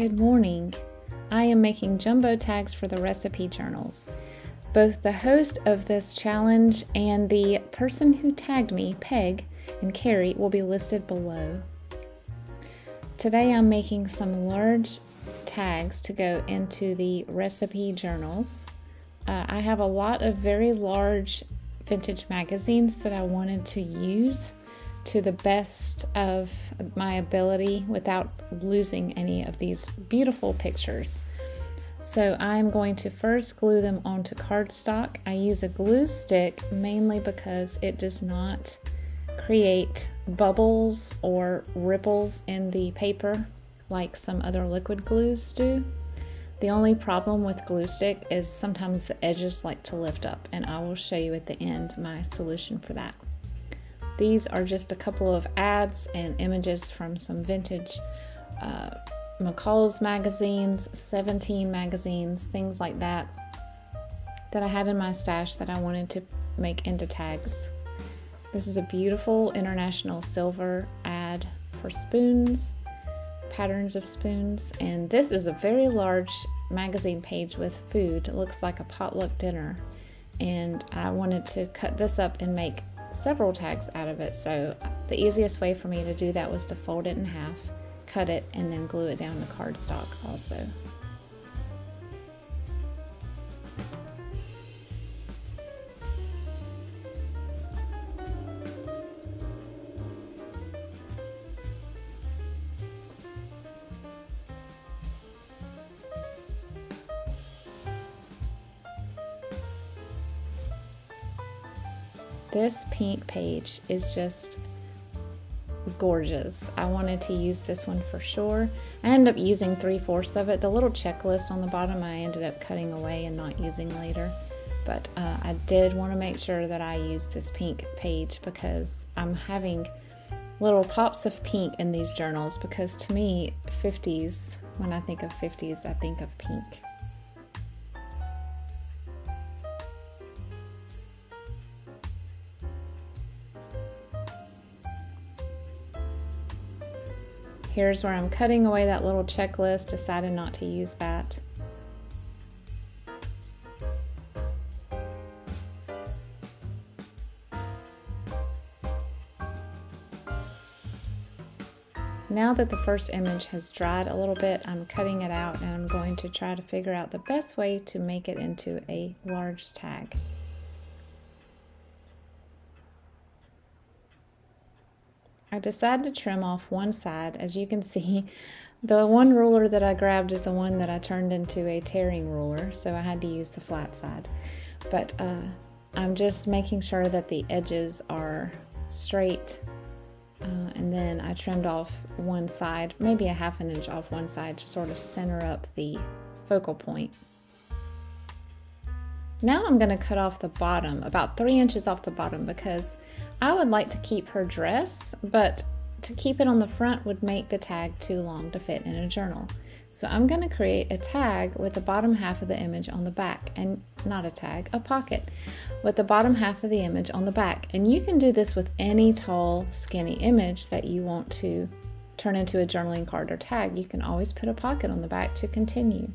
Good morning. I am making jumbo tags for the recipe journals. Both the host of this challenge and the person who tagged me, Peg and Carrie, will be listed below. Today I'm making some large tags to go into the recipe journals. I have a lot of very large vintage magazines that I wanted to use to the best of my ability without losing any of these beautiful pictures. So I'm going to first glue them onto cardstock. I use a glue stick mainly because it does not create bubbles or ripples in the paper like some other liquid glues do. The only problem with glue stick is sometimes the edges like to lift up, and I will show you at the end my solution for that. These are just a couple of ads and images from some vintage McCall's magazines, 17 magazines, things like that I had in my stash that I wanted to make into tags. This is a beautiful international silver ad for spoons, patterns of spoons, and this is a very large magazine page with food. It looks like a potluck dinner, and I wanted to cut this up and make several tags out of it, so the easiest way for me to do that was to fold it in half, cut it, and then glue it down to cardstock also. This pink page is just gorgeous. I wanted to use this one for sure. I ended up using 3/4 of it. The little checklist on the bottom I ended up cutting away and not using later. But I did want to make sure that I used this pink page because I'm having little pops of pink in these journals, because to me, 50s, when I think of 50s, I think of pink. Here's where I'm cutting away that little checklist, decided not to use that. Now that the first image has dried a little bit, I'm cutting it out and I'm going to try to figure out the best way to make it into a large tag. I decided to trim off one side. As you can see, the one ruler that I grabbed is the one that I turned into a tearing ruler, so I had to use the flat side. But I'm just making sure that the edges are straight, and then I trimmed off one side, maybe a ½ inch off one side, to sort of center up the focal point. Now I'm going to cut off the bottom, about 3 inches off the bottom, because I would like to keep her dress, but to keep it on the front would make the tag too long to fit in a journal. So I'm going to create a tag with the bottom half of the image on the back, and not a tag, a pocket, with the bottom half of the image on the back. And you can do this with any tall, skinny image that you want to turn into a journaling card or tag. You can always put a pocket on the back to continue.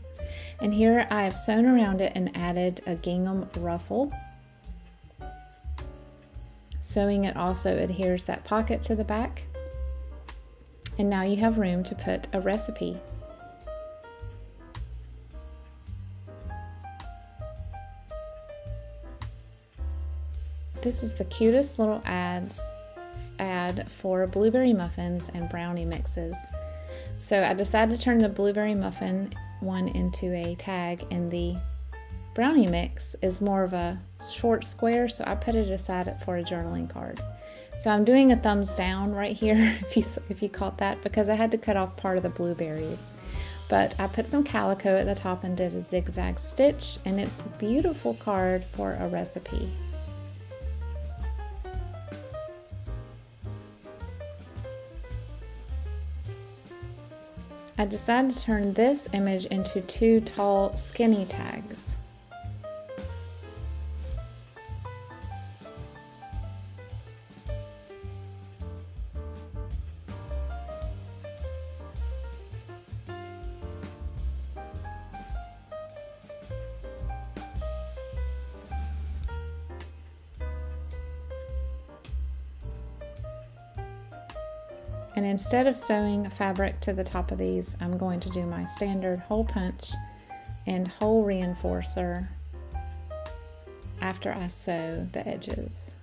And here I have sewn around it and added a gingham ruffle. Sewing it also adheres that pocket to the back. And now you have room to put a recipe. This is the cutest little ad for blueberry muffins and brownie mixes. So I decided to turn the blueberry muffin one into a tag, and the brownie mix is more of a short square, so I put it aside for a journaling card. So I'm doing a thumbs down right here, if you caught that, because I had to cut off part of the blueberries. But I put some calico at the top and did a zigzag stitch, and it's a beautiful card for a recipe. I decided to turn this image into 2 tall, skinny tags. And instead of sewing fabric to the top of these, I'm going to do my standard hole punch and hole reinforcer after I sew the edges.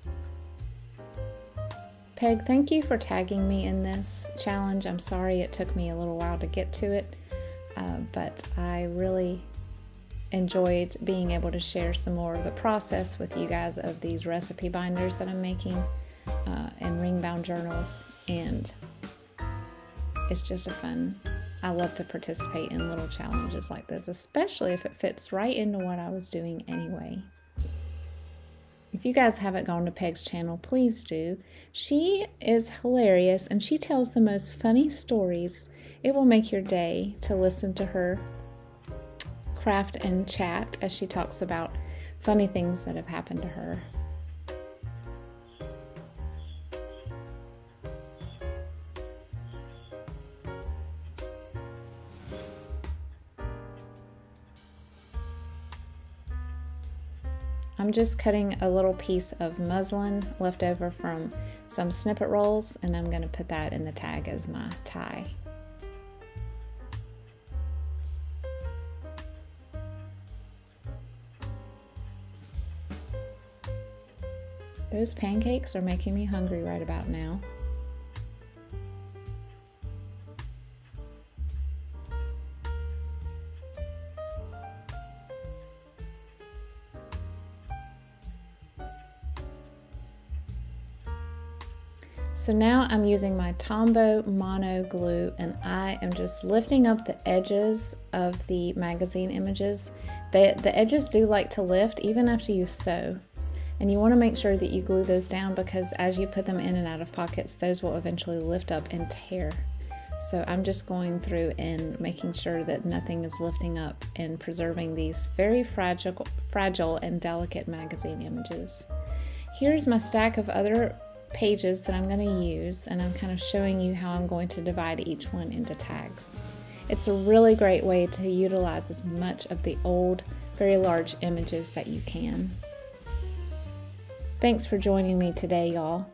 Peg, thank you for tagging me in this challenge. I'm sorry it took me a little while to get to it, but I really enjoyed being able to share some more of the process with you guys of these recipe binders that I'm making and ring bound journals, and it's just I love to participate in little challenges like this, especially if it fits right into what I was doing anyway. If you guys haven't gone to Peg's channel, please do. She is hilarious and she tells the most funny stories. It will make your day to listen to her craft and chat as she talks about funny things that have happened to her. I'm just cutting a little piece of muslin left over from some snippet rolls, and I'm going to put that in the tag as my tie. Those pancakes are making me hungry right about now. So now I'm using my Tombow Mono Glue, and I am just lifting up the edges of the magazine images. The edges do like to lift even after you sew, and you want to make sure that you glue those down, because as you put them in and out of pockets, those will eventually lift up and tear. So I'm just going through and making sure that nothing is lifting up and preserving these very fragile and delicate magazine images. Here's my stack of other pages that I'm going to use, and I'm kind of showing you how I'm going to divide each one into tags. It's a really great way to utilize as much of the old, very large images that you can. Thanks for joining me today, y'all.